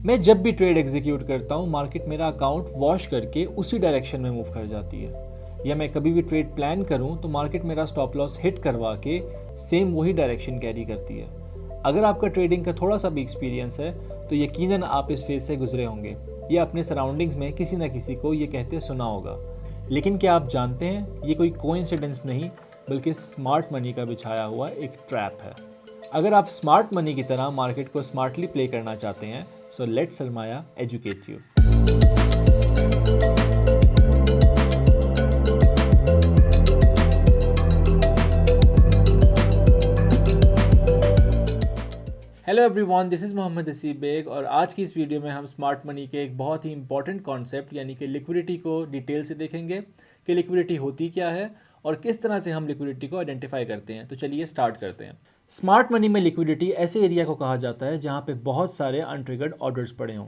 मैं जब भी ट्रेड एग्जीक्यूट करता हूँ मार्केट मेरा अकाउंट वॉश करके उसी डायरेक्शन में मूव कर जाती है, या मैं कभी भी ट्रेड प्लान करूँ तो मार्केट मेरा स्टॉप लॉस हिट करवा के सेम वही डायरेक्शन कैरी करती है। अगर आपका ट्रेडिंग का थोड़ा सा भी एक्सपीरियंस है तो यकीनन आप इस फेज से गुजरे होंगे या अपने सराउंडिंग्स में किसी न किसी को ये कहते सुना होगा। लेकिन क्या आप जानते हैं ये कोई कोइंसिडेंस नहीं बल्कि स्मार्ट मनी का बिछाया हुआ एक ट्रैप है। अगर आप स्मार्ट मनी की तरह मार्केट को स्मार्टली प्ले करना चाहते हैं so let Sarmaya educate you. Hello everyone, this is Mohammad Haseeb Baig और आज की इस वीडियो में हम स्मार्ट मनी के एक बहुत ही इंपॉर्टेंट कॉन्सेप्ट यानी कि लिक्विडिटी को डिटेल से देखेंगे कि लिक्विडिटी होती क्या है और किस तरह से हम लिक्विडिटी को आइडेंटिफाई करते हैं। तो चलिए स्टार्ट करते हैं। स्मार्ट मनी में लिक्विडिटी ऐसे एरिया को कहा जाता है जहाँ पे बहुत सारे अनट्रिगर्ड ऑर्डर्स पड़े हों।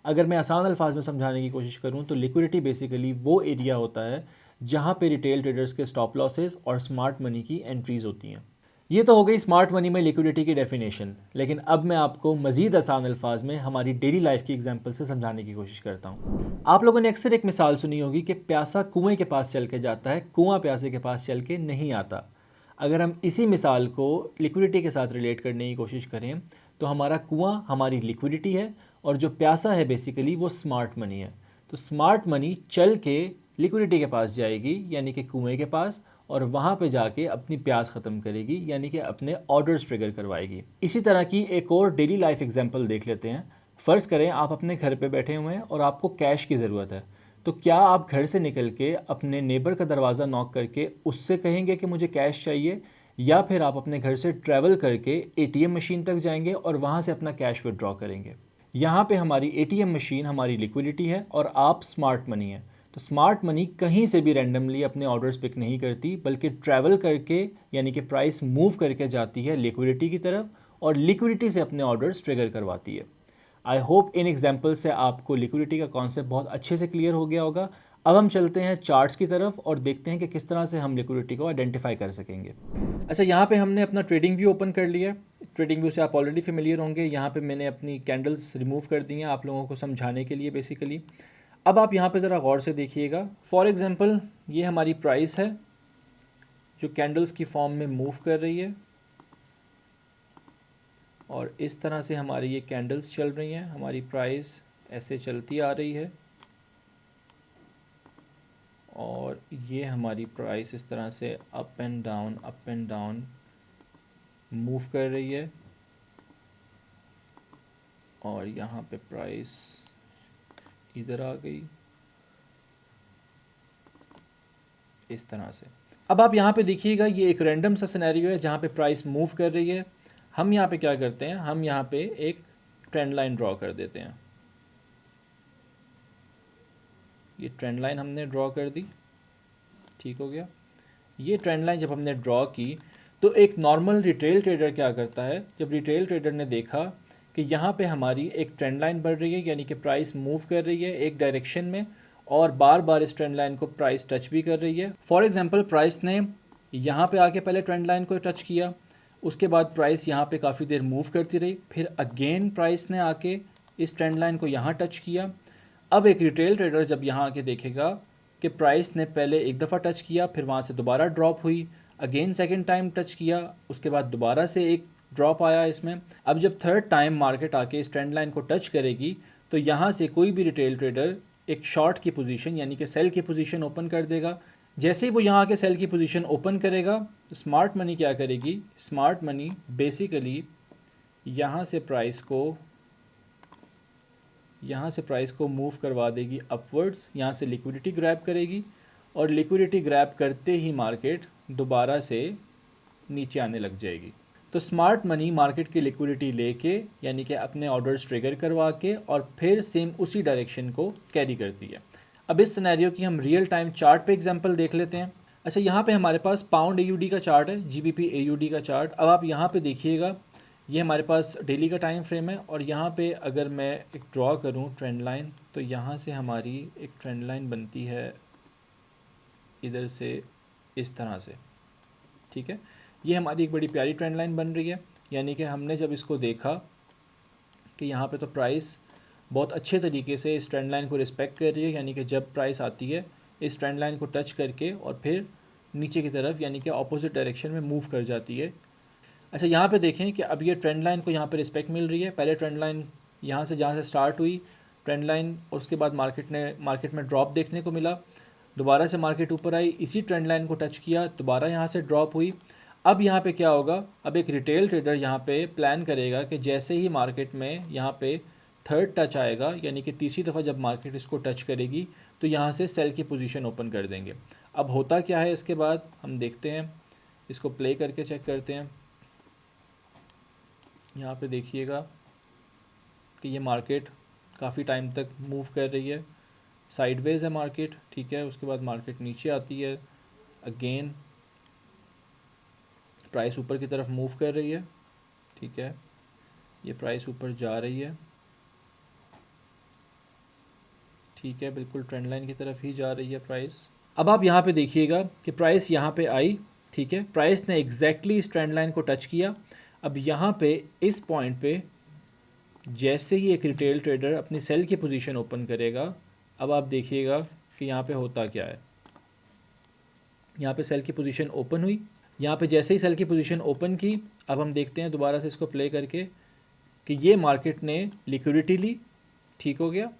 अगर मैं आसान अल्फाज में समझाने की कोशिश करूँ तो लिक्विडिटी बेसिकली वो एरिया होता है जहाँ पे रिटेल ट्रेडर्स के स्टॉप लॉसेस और स्मार्ट मनी की एंट्रीज होती हैं। ये तो हो गई स्मार्ट मनी में लिक्विडिटी की डेफिनेशन, लेकिन अब मैं आपको मज़ीद आसान अल्फाज में हमारी डेली लाइफ की एग्जांपल से समझाने की कोशिश करता हूँ। आप लोगों ने अक्सर एक मिसाल सुनी होगी कि प्यासा कुएं के पास चल के जाता है, कुआं प्यासे के पास चल के नहीं आता। अगर हम इसी मिसाल को लिक्विडिटी के साथ रिलेट करने की कोशिश करें तो हमारा कुआं हमारी लिक्विडिटी है और जो प्यासा है बेसिकली वो स्मार्ट मनी है। तो स्मार्ट मनी चल के लिक्विडिटी के पास जाएगी यानी कि कुएं के पास, और वहाँ पे जाके अपनी प्यास ख़त्म करेगी यानी कि अपने ऑर्डर्स ट्रिगर करवाएगी। इसी तरह की एक और डेली लाइफ एग्जांपल देख लेते हैं। फ़र्ज़ करें आप अपने घर पे बैठे हुए हैं और आपको कैश की ज़रूरत है, तो क्या आप घर से निकल के अपने नेबर का दरवाज़ा नॉक करके उससे कहेंगे कि मुझे कैश चाहिए, या फिर आप अपने घर से ट्रैवल करके एटीएम मशीन तक जाएंगे और वहाँ से अपना कैश विड्रॉ करेंगे। यहाँ पे हमारी एटीएम मशीन हमारी लिक्विडिटी है और आप स्मार्ट मनी है। तो स्मार्ट मनी कहीं से भी रैंडमली अपने ऑर्डर्स पिक नहीं करती बल्कि ट्रैवल करके यानी कि प्राइस मूव करके जाती है लिक्विडिटी की तरफ और लिक्विडिटी से अपने ऑर्डर्स ट्रिगर करवाती है। आई होप इन एग्जांपल से आपको लिक्विडिटी का कॉन्सेप्ट बहुत अच्छे से क्लियर हो गया होगा। अब हम चलते हैं चार्ट्स की तरफ और देखते हैं कि किस तरह से हम लिक्विडिटी को आइडेंटिफाई कर सकेंगे। अच्छा, यहाँ पे हमने अपना ट्रेडिंग व्यू ओपन कर लिया है। ट्रेडिंग व्यू से आप ऑलरेडी फेमिलियर होंगे। यहाँ पे मैंने अपनी कैंडल्स रिमूव कर दी हैं आप लोगों को समझाने के लिए बेसिकली। अब आप यहाँ पे ज़रा गौर से देखिएगा। फॉर एग्ज़ाम्पल ये हमारी प्राइस है जो कैंडल्स की फॉर्म में मूव कर रही है और इस तरह से हमारी ये कैंडल्स चल रही हैं। हमारी प्राइस ऐसे चलती आ रही है और ये हमारी प्राइस इस तरह से अप एंड डाउन मूव कर रही है और यहाँ पे प्राइस इधर आ गई इस तरह से। अब आप यहाँ पे देखिएगा ये एक रैंडम सा सिनेरियो है जहाँ पे प्राइस मूव कर रही है। हम यहाँ पे क्या करते हैं, हम यहाँ पे एक ट्रेंड लाइन ड्रॉ कर देते हैं। ये ट्रेंड लाइन हमने ड्रॉ कर दी, ठीक हो गया। ये ट्रेंड लाइन जब हमने ड्रॉ की तो एक नॉर्मल रिटेल ट्रेडर क्या करता है, जब रिटेल ट्रेडर ने देखा कि यहाँ पे हमारी एक ट्रेंड लाइन बढ़ रही है यानी कि प्राइस मूव कर रही है एक डायरेक्शन में और बार बार इस ट्रेंड लाइन को प्राइस टच भी कर रही है। फॉर एग्जांपल प्राइस ने यहाँ पे आके पहले ट्रेंड लाइन को टच किया, उसके बाद प्राइस यहाँ पे काफ़ी देर मूव करती रही, फिर अगेन प्राइस ने आके इस ट्रेंड लाइन को यहाँ टच किया। अब एक रिटेल ट्रेडर जब यहाँ आके देखेगा कि प्राइस ने पहले एक दफ़ा टच किया, फिर वहाँ से दोबारा ड्रॉप हुई, अगेन सेकेंड टाइम टच किया, उसके बाद दोबारा से एक ड्रॉप आया इसमें। अब जब थर्ड टाइम मार्केट आके इस ट्रेंड लाइन को टच करेगी तो यहाँ से कोई भी रिटेल ट्रेडर एक शॉर्ट की पोजीशन यानी कि सेल की पोजीशन ओपन कर देगा। जैसे ही वो यहाँ के सेल की पोजीशन ओपन करेगा तो स्मार्ट मनी क्या करेगी, स्मार्ट मनी बेसिकली यहाँ से प्राइस को मूव करवा देगी अपवर्ड्स, यहाँ से लिक्विडिटी ग्रैब करेगी और लिक्विडिटी ग्रैब करते ही मार्केट दोबारा से नीचे आने लग जाएगी। तो स्मार्ट मनी मार्केट की लिक्विडिटी लेके यानी कि अपने ऑर्डर्स ट्रिगर करवा के और फिर सेम उसी डायरेक्शन को कैरी करती है। अब इस सिनेरियो की हम रियल टाइम चार्ट पे एग्जांपल देख लेते हैं। अच्छा, यहाँ पे हमारे पास पाउंड AUD का चार्ट है, GBP AUD का चार्ट। अब आप यहाँ पे देखिएगा ये हमारे पास डेली का टाइम फ्रेम है और यहाँ पे अगर मैं एक ड्रॉ करूँ ट्रेंड लाइन तो यहाँ से हमारी एक ट्रेंड लाइन बनती है इधर से इस तरह से, ठीक है। ये हमारी एक बड़ी प्यारी ट्रेंड लाइन बन रही है यानी कि हमने जब इसको देखा कि यहाँ पे तो प्राइस बहुत अच्छे तरीके से इस ट्रेंड लाइन को रिस्पेक्ट कर रही है, यानी कि जब प्राइस आती है इस ट्रेंड लाइन को टच करके और फिर नीचे की तरफ यानी कि अपोजिट डायरेक्शन में मूव कर जाती है। अच्छा, यहाँ पे देखें कि अब ये ट्रेंड लाइन को यहाँ पे रिस्पेक्ट मिल रही है। पहले ट्रेंड लाइन यहाँ से जहाँ से स्टार्ट हुई ट्रेंड लाइन, और उसके बाद मार्केट में ड्रॉप देखने को मिला, दोबारा से मार्केट ऊपर आई, इसी ट्रेंड लाइन को टच किया, दोबारा यहाँ से ड्रॉप हुई। अब यहाँ पे क्या होगा, अब एक रिटेल ट्रेडर यहाँ पे प्लान करेगा कि जैसे ही मार्केट में यहाँ पे थर्ड टच आएगा, यानी कि तीसरी दफ़ा जब मार्केट इसको टच करेगी तो यहाँ से सेल की पोजीशन ओपन कर देंगे। अब होता क्या है इसके बाद हम देखते हैं, इसको प्ले करके चेक करते हैं। यहाँ पे देखिएगा कि ये मार्केट काफ़ी टाइम तक मूव कर रही है, साइडवेज है मार्केट, ठीक है। उसके बाद मार्केट नीचे आती है, अगेन प्राइस ऊपर की तरफ मूव कर रही है, ठीक है। ये प्राइस ऊपर जा रही है, ठीक है, बिल्कुल ट्रेंड लाइन की तरफ ही जा रही है प्राइस। अब आप यहाँ पे देखिएगा कि प्राइस यहाँ पे आई, ठीक है, प्राइस ने एग्जैक्टली इस ट्रेंड लाइन को टच किया। अब यहाँ पे इस पॉइंट पे जैसे ही एक रिटेल ट्रेडर अपनी सेल की पोजीशन ओपन करेगा, अब आप देखिएगा कि यहाँ पे होता क्या है। यहाँ पे सेल की पोजीशन ओपन हुई, यहाँ पे जैसे ही सेल की पोजीशन ओपन की, अब हम देखते हैं दोबारा से इसको प्ले करके कि ये मार्केट ने लिक्विडिटी ली, ठीक हो गया।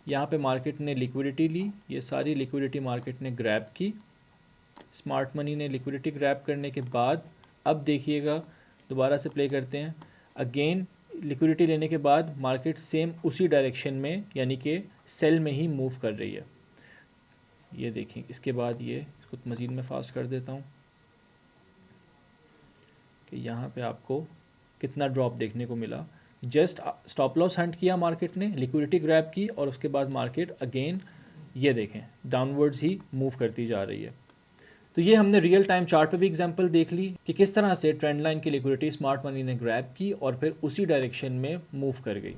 यहाँ पे मार्केट ने लिक्विडिटी ली, ये सारी लिक्विडिटी मार्केट ने ग्रैब की, स्मार्ट मनी ने लिक्विडिटी ग्रैब करने के बाद अब देखिएगा दोबारा से प्ले करते हैं, अगेन लिक्विडिटी लेने के बाद मार्केट सेम उसी डायरेक्शन में यानी कि सेल में ही मूव कर रही है। ये देखें, इसके बाद ये इसको मज़ीद में फास्ट कर देता हूँ कि यहाँ पे आपको कितना ड्रॉप देखने को मिला। जस्ट स्टॉप लॉस हंट किया मार्केट ने, लिक्विडिटी ग्रैब की और उसके बाद मार्केट अगेन ये देखें डाउनवर्ड्स ही मूव करती जा रही है। तो ये हमने रियल टाइम चार्ट पे भी एग्जांपल देख ली कि किस तरह से ट्रेंड लाइन की लिक्विडिटी स्मार्ट मनी ने ग्रैब की और फिर उसी डायरेक्शन में मूव कर गई।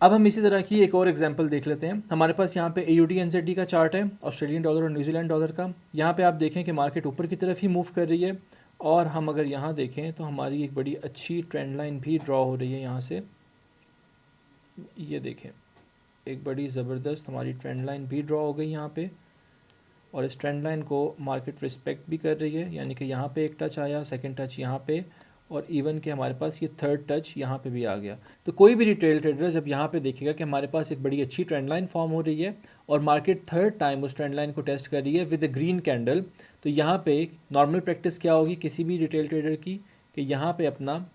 अब हम इसी तरह की एक और एग्जांपल देख लेते हैं। हमारे पास यहाँ पे AUD NZD का चार्ट है, ऑस्ट्रेलियन डॉलर और न्यूजीलैंड डॉलर का। यहाँ पे आप देखें कि मार्केट ऊपर की तरफ ही मूव कर रही है और हम अगर यहाँ देखें तो हमारी एक बड़ी अच्छी ट्रेंड लाइन भी ड्रॉ हो रही है यहाँ से। ये देखें, एक बड़ी ज़बरदस्त हमारी ट्रेंड लाइन भी ड्रॉ हो गई यहाँ पे, और इस ट्रेंड लाइन को मार्केट रिस्पेक्ट भी कर रही है, यानी कि यहाँ पे एक टच आया, सेकंड टच यहाँ पे, और इवन कि हमारे पास ये थर्ड टच यहाँ पे भी आ गया। तो कोई भी रिटेल ट्रेडर जब यहाँ पे देखेगा कि हमारे पास एक बड़ी अच्छी ट्रेंड लाइन फॉर्म हो रही है और मार्केट थर्ड टाइम उस ट्रेंड लाइन को टेस्ट कर रही है विद अ ग्रीन कैंडल, तो यहाँ पे नॉर्मल प्रैक्टिस क्या होगी किसी भी रिटेल ट्रेडर की कि यहाँ पे अपना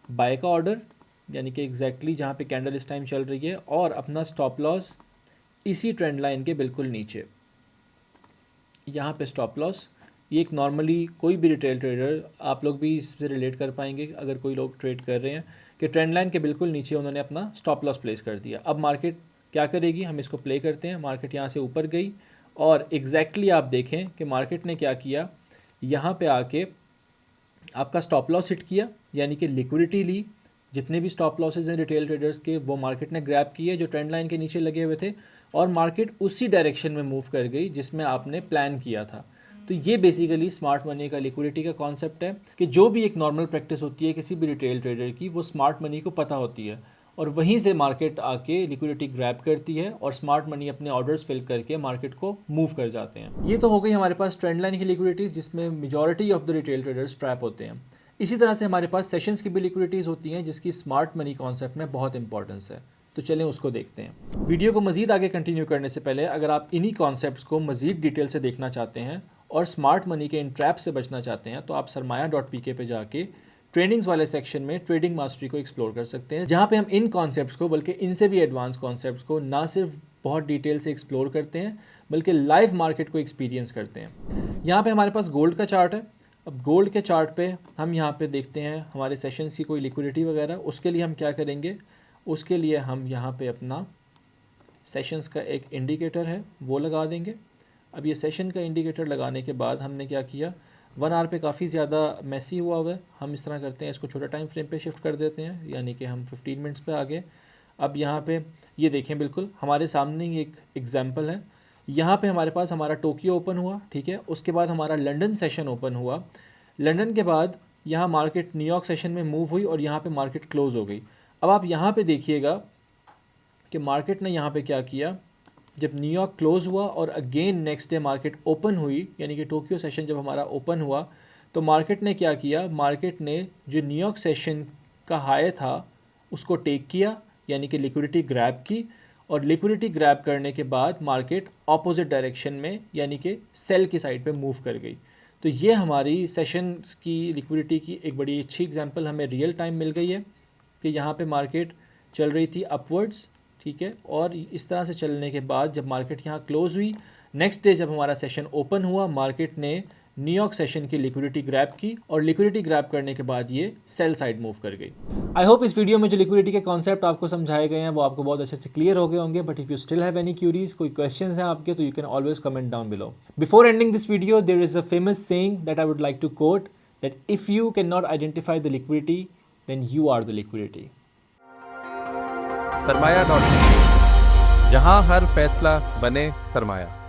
बाय का ऑर्डर, यानी कि एग्जैक्टली जहाँ पे कैंडल इस टाइम चल रही है, और अपना स्टॉप लॉस इसी ट्रेंड लाइन के बिल्कुल नीचे, यहाँ पे स्टॉप लॉस। ये एक नॉर्मली कोई भी रिटेल ट्रेडर, आप लोग भी इससे रिलेट कर पाएंगे अगर कोई लोग ट्रेड कर रहे हैं, कि ट्रेंड लाइन के बिल्कुल नीचे उन्होंने अपना स्टॉप लॉस प्लेस कर दिया। अब मार्केट क्या करेगी, हम इसको प्ले करते हैं। मार्केट यहाँ से ऊपर गई और एग्जैक्टली आप देखें कि मार्केट ने क्या किया, यहाँ पे आके आपका स्टॉप लॉस हिट किया, यानी कि लिक्विडिटी ली, जितने भी स्टॉप लॉसेज हैं रिटेल ट्रेडर्स के वो मार्केट ने ग्रैब किए जो ट्रेंड लाइन के नीचे लगे हुए थे, और मार्केट उसी डायरेक्शन में मूव कर गई जिसमें आपने प्लान किया था। तो ये बेसिकली स्मार्ट मनी का लिक्विडिटी का कॉन्सेप्ट है कि जो भी एक नॉर्मल प्रैक्टिस होती है किसी भी रिटेल ट्रेडर की, वो स्मार्ट मनी को पता होती है और वहीं से मार्केट आके लिक्विडिटी ग्रैब करती है और स्मार्ट मनी अपने ऑर्डर्स फिल करके मार्केट को मूव कर जाते हैं। ये तो हो गई हमारे पास ट्रेंड लाइन की लिक्विडिटी जिसमें majority of the retail traders trap होते हैं। इसी तरह से हमारे पास सेशंस की भी लिक्विडिटीज़ होती हैं जिसकी स्मार्ट मनी कॉन्सेप्ट में बहुत इंपॉर्टेंस है। तो चलें उसको देखते हैं। वीडियो को मज़ीद आगे कंटिन्यू करने से पहले अगर आप इन्हीं कॉन्सेप्ट्स को मज़ीद डिटेल से देखना चाहते हैं और स्मार्ट मनी के इन ट्रैप से बचना चाहते हैं तो आप सरमाया.pk पे जाके ट्रेडिंग्स वाले सेक्शन में ट्रेडिंग मास्टरी को एक्सप्लोर कर सकते हैं, जहाँ पे हम इन कॉन्सेप्ट्स को बल्कि इनसे भी एडवांस कॉन्सेप्ट्स को ना सिर्फ बहुत डिटेल से एक्सप्लोर करते हैं बल्कि लाइव मार्केट को एक्सपीरियंस करते हैं। यहाँ पे हमारे पास गोल्ड का चार्ट है। अब गोल्ड के चार्ट पे हम यहाँ पे देखते हैं हमारे सेशंस की कोई लिक्विडिटी वगैरह, उसके लिए हम क्या करेंगे, उसके लिए हम यहाँ पे अपना सेशंस का एक इंडिकेटर है वो लगा देंगे। अब ये सेशन का इंडिकेटर लगाने के बाद हमने क्या किया, 1 आवर पे काफ़ी ज़्यादा मैसी हुआ है, हम इस तरह करते हैं इसको छोटा टाइम फ्रेम पे शिफ्ट कर देते हैं, यानी कि हम 15 मिनट्स पे आ गए। अब यहाँ पे ये देखें बिल्कुल हमारे सामने ही एक एग्जांपल है। यहाँ पे हमारे पास हमारा टोक्यो ओपन हुआ, ठीक है, उसके बाद हमारा लंदन सेशन ओपन हुआ, लंदन के बाद यहाँ मार्केट न्यूयॉर्क सेशन में मूव हुई और यहाँ पे मार्केट क्लोज़ हो गई। अब आप यहाँ पे देखिएगा कि मार्केट ने यहाँ पे क्या किया, जब न्यूयॉर्क क्लोज़ हुआ और again next day market open हुई, यानी कि टोक्यो सेशन जब हमारा ओपन हुआ तो मार्केट ने क्या किया, मार्केट ने जो न्यूयॉर्क सेशन का हाई था उसको टेक किया, यानी कि लिक्विडिटी ग्रैब की, और लिक्विडिटी ग्रैब करने के बाद मार्केट ऑपोजिट डायरेक्शन में यानी कि सेल की साइड पे मूव कर गई। तो ये हमारी सेशंस की लिक्विडिटी की एक बड़ी अच्छी एग्जांपल हमें रियल टाइम मिल गई है कि यहाँ पे मार्केट चल रही थी अपवर्ड्स, ठीक है, और इस तरह से चलने के बाद जब मार्केट यहाँ क्लोज हुई, नेक्स्ट डे जब हमारा सेशन ओपन हुआ, मार्केट ने न्यूयॉर्क सेशन की लिक्विडिटी ग्रैब की और लिक्विडिटी ग्रैब करने के बाद ये सेल साइड मूव कर गई। आई होप इस वीडियो में जो लिक्विडिटी के कॉन्सेप्ट आपको समझाए गए हैं वो आपको बहुत अच्छे से क्लियर हो गए होंगे। But if you still have any queries, कोई क्वेश्चंस हैं आपके, तो you can always comment down below. Before ending this video there is a famous saying that I would like to quote, that if you can not identify the liquidity then you are the liquidity. सरमाया.com, जहां हर फैसला बने सरमाया।